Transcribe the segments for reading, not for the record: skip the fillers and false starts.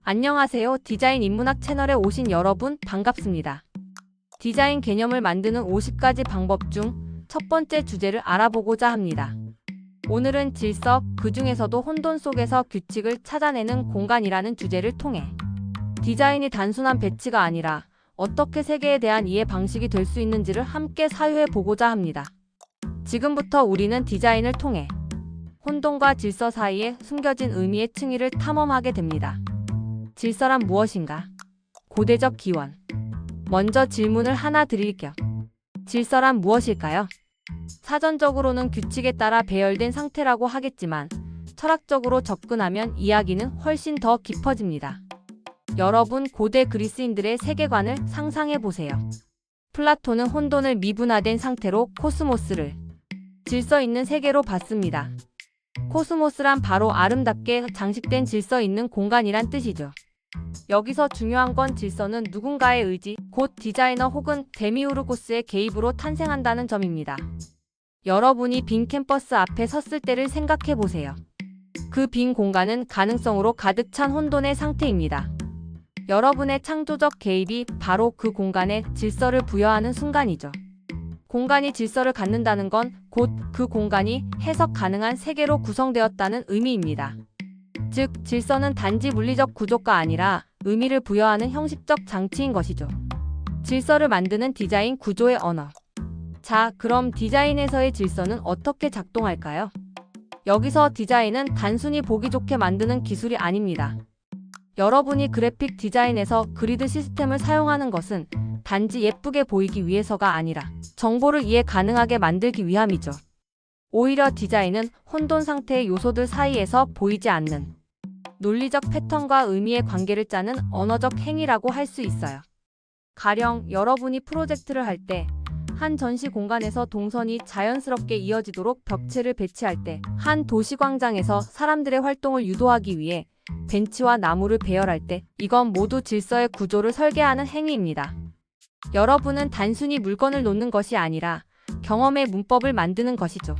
안녕하세요. 디자인 인문학 채널에 오신 여러분 반갑습니다. 디자인 개념을 만드는 50가지 방법 중 첫 번째 주제를 알아보고자 합니다. 오늘은 질서, 그 중에서도 혼돈 속에서 규칙을 찾아내는 공간이라는 주제를 통해 디자인이 단순한 배치가 아니라 어떻게 세계에 대한 이해 방식이 될 수 있는지를 함께 사유해 보고자 합니다. 지금부터 우리는 디자인을 통해 혼돈과 질서 사이에 숨겨진 의미의 층위를 탐험하게 됩니다. 질서란 무엇인가? 고대적 기원. 먼저 질문을 하나 드릴게요. 질서란 무엇일까요? 사전적으로는 규칙에 따라 배열된 상태라고 하겠지만 철학적으로 접근하면 이야기는 훨씬 더 깊어집니다. 여러분, 고대 그리스인들의 세계관을 상상해 보세요. 플라톤은 혼돈을 미분화된 상태로 코스모스를 질서 있는 세계로 봤습니다. 코스모스란 바로 아름답게 장식된 질서 있는 공간이란 뜻이죠. 여기서 중요한 건 질서는 누군가의 의지, 곧 디자이너 혹은 데미우르고스의 개입으로 탄생한다는 점입니다. 여러분이 빈 캠퍼스 앞에 섰을 때를 생각해 보세요. 그 빈 공간은 가능성으로 가득 찬 혼돈의 상태입니다. 여러분의 창조적 개입이 바로 그 공간에 질서를 부여하는 순간이죠. 공간이 질서를 갖는다는 건 곧 그 공간이 해석 가능한 세계로 구성되었다는 의미입니다. 즉, 질서는 단지 물리적 구조가 아니라 의미를 부여하는 형식적 장치인 것이죠. 질서를 만드는 디자인 구조의 언어. 자, 그럼 디자인에서의 질서는 어떻게 작동할까요? 여기서 디자인은 단순히 보기 좋게 만드는 기술이 아닙니다. 여러분이 그래픽 디자인에서 그리드 시스템을 사용하는 것은 단지 예쁘게 보이기 위해서가 아니라 정보를 이해 가능하게 만들기 위함이죠. 오히려 디자인은 혼돈 상태의 요소들 사이에서 보이지 않는 논리적 패턴과 의미의 관계를 짜는 언어적 행위라고 할 수 있어요. 가령 여러분이 프로젝트를 할 때, 한 전시 공간에서 동선이 자연스럽게 이어지도록 벽체를 배치할 때, 한 도시광장에서 사람들의 활동을 유도하기 위해 벤치와 나무를 배열할 때, 이건 모두 질서의 구조를 설계하는 행위입니다. 여러분은 단순히 물건을 놓는 것이 아니라 경험의 문법을 만드는 것이죠.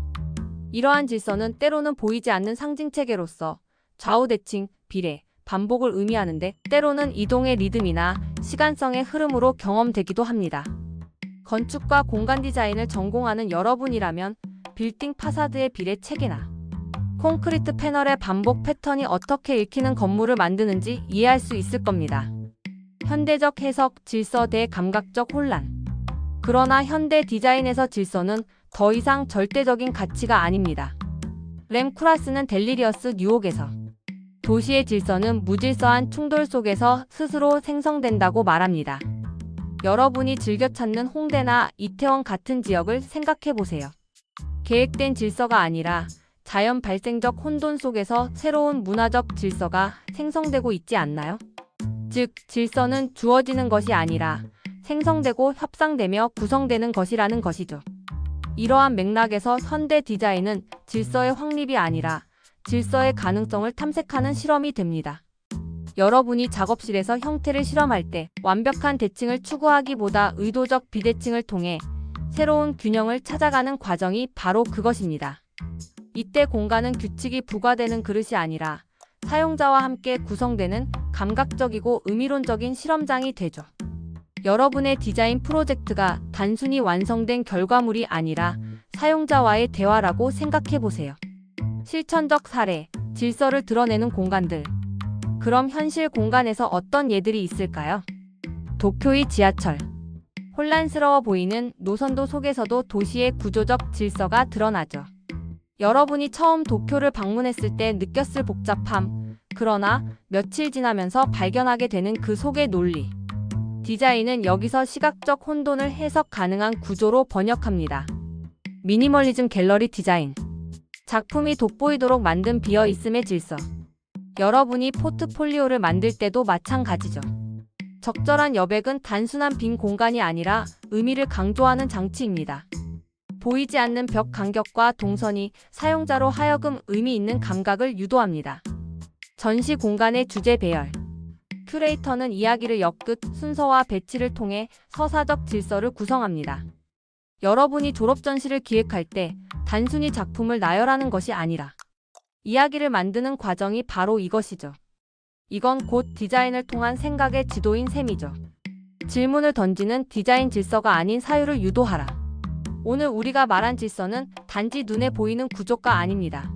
이러한 질서는 때로는 보이지 않는 상징체계로서 좌우대칭, 비례, 반복을 의미하는데 때로는 이동의 리듬이나 시간성의 흐름으로 경험되기도 합니다. 건축과 공간 디자인을 전공하는 여러분이라면 빌딩 파사드의 비례 체계나 콘크리트 패널의 반복 패턴이 어떻게 읽히는 건물을 만드는지 이해할 수 있을 겁니다. 현대적 해석, 질서 대 감각적 혼란. 그러나 현대 디자인에서 질서는 더 이상 절대적인 가치가 아닙니다. 램 쿠라스는 델리리어스 뉴욕에서 도시의 질서는 무질서한 충돌 속에서 스스로 생성된다고 말합니다. 여러분이 즐겨 찾는 홍대나 이태원 같은 지역을 생각해 보세요. 계획된 질서가 아니라 자연 발생적 혼돈 속에서 새로운 문화적 질서가 생성되고 있지 않나요? 즉, 질서는 주어지는 것이 아니라 생성되고 협상되며 구성되는 것이라는 것이죠. 이러한 맥락에서 현대 디자인은 질서의 확립이 아니라 질서의 가능성을 탐색하는 실험이 됩니다. 여러분이 작업실에서 형태를 실험할 때 완벽한 대칭을 추구하기보다 의도적 비대칭을 통해 새로운 균형을 찾아가는 과정이 바로 그것입니다. 이때 공간은 규칙이 부과되는 그릇이 아니라 사용자와 함께 구성되는 감각적이고 의미론적인 실험장이 되죠. 여러분의 디자인 프로젝트가 단순히 완성된 결과물이 아니라 사용자와의 대화라고 생각해 보세요. 실천적 사례, 질서를 드러내는 공간들. 그럼 현실 공간에서 어떤 예들이 있을까요? 도쿄의 지하철. 혼란스러워 보이는 노선도 속에서도 도시의 구조적 질서가 드러나죠. 여러분이 처음 도쿄를 방문했을 때 느꼈을 복잡함, 그러나 며칠 지나면서 발견하게 되는 그 속의 논리. 디자인은 여기서 시각적 혼돈을 해석 가능한 구조로 번역합니다. 미니멀리즘 갤러리 디자인. 작품이 돋보이도록 만든 비어있음의 질서. 여러분이 포트폴리오를 만들 때도 마찬가지죠. 적절한 여백은 단순한 빈 공간이 아니라 의미를 강조하는 장치입니다. 보이지 않는 벽 간격과 동선이 사용자로 하여금 의미 있는 감각을 유도합니다. 전시 공간의 주제 배열. 큐레이터는 이야기를 엮듯 순서와 배치를 통해 서사적 질서를 구성합니다. 여러분이 졸업 전시를 기획할 때 단순히 작품을 나열하는 것이 아니라 이야기를 만드는 과정이 바로 이것이죠. 이건 곧 디자인을 통한 생각의 지도인 셈이죠. 질문을 던지는 디자인 질서가 아닌 사유를 유도하라. 오늘 우리가 말한 질서는 단지 눈에 보이는 구조가 아닙니다.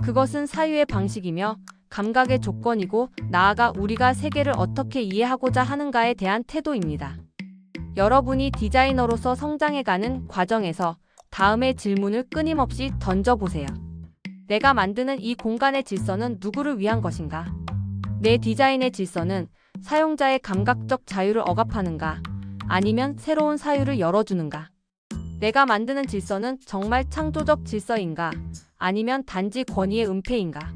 그것은 사유의 방식이며 감각의 조건이고 나아가 우리가 세계를 어떻게 이해하고자 하는가에 대한 태도입니다. 여러분이 디자이너로서 성장해가는 과정에서 다음의 질문을 끊임없이 던져보세요. 내가 만드는 이 공간의 질서는 누구를 위한 것인가? 내 디자인의 질서는 사용자의 감각적 자유를 억압하는가? 아니면 새로운 사유를 열어주는가? 내가 만드는 질서는 정말 창조적 질서인가? 아니면 단지 권위의 은폐인가?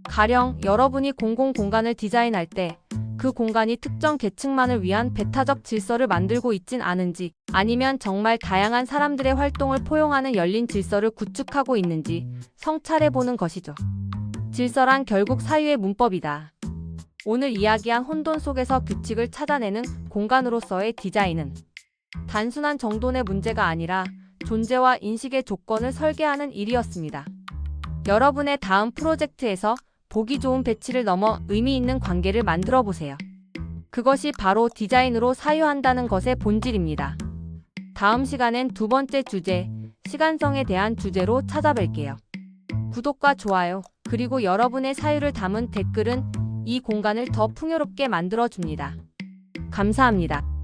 가령 여러분이 공공공간을 디자인할 때 그 공간이 특정 계층만을 위한 배타적 질서를 만들고 있진 않은지, 아니면 정말 다양한 사람들의 활동을 포용하는 열린 질서를 구축하고 있는지 성찰해보는 것이죠. 질서란 결국 사유의 문법이다. 오늘 이야기한 혼돈 속에서 규칙을 찾아내는 공간으로서의 디자인은 단순한 정돈의 문제가 아니라 존재와 인식의 조건을 설계하는 일이었습니다. 여러분의 다음 프로젝트에서 보기 좋은 배치를 넘어 의미 있는 관계를 만들어 보세요. 그것이 바로 디자인으로 사유한다는 것의 본질입니다. 다음 시간엔 두 번째 주제, 시간성에 대한 주제로 찾아뵐게요. 구독과 좋아요, 그리고 여러분의 사유를 담은 댓글은 이 공간을 더 풍요롭게 만들어 줍니다. 감사합니다.